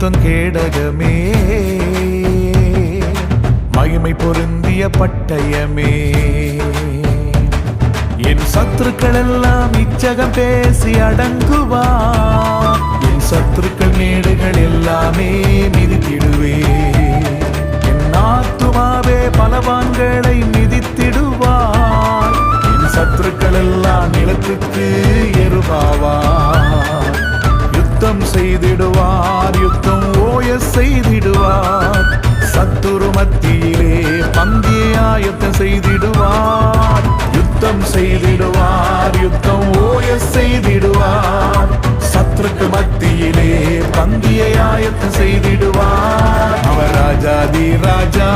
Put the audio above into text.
நிறுத்தும் கேடகமே, மகிமை பொருந்திய பட்டயமே. என் சத்துருக்கள் எல்லாம் இச்சகம் பேசி அடங்குவார். என் சத்துருக்கள் மேடுகள் எல்லாமே மிதித்திடுவே. என் ஆத்துமாவே பலவான்களை மிதித்திடுவார். என் சத்துருக்கள் எல்லாம் நிலத்துக்கு எருவாவார். யுத்தம் செய்திடுவார், யுத்தம் ஓய செய்திடுவார். சத்துரு மத்தியிலே பந்திய ஆயத்தம் செய்திடுவார். யுத்தம் செய்திடுவார், யுத்தம் ஓய செய்திடுவார். சத்துருக்கு மத்தியிலே பந்திய ஆயத்தம் செய்திடுவார். அவர் ராஜாதி ராஜா,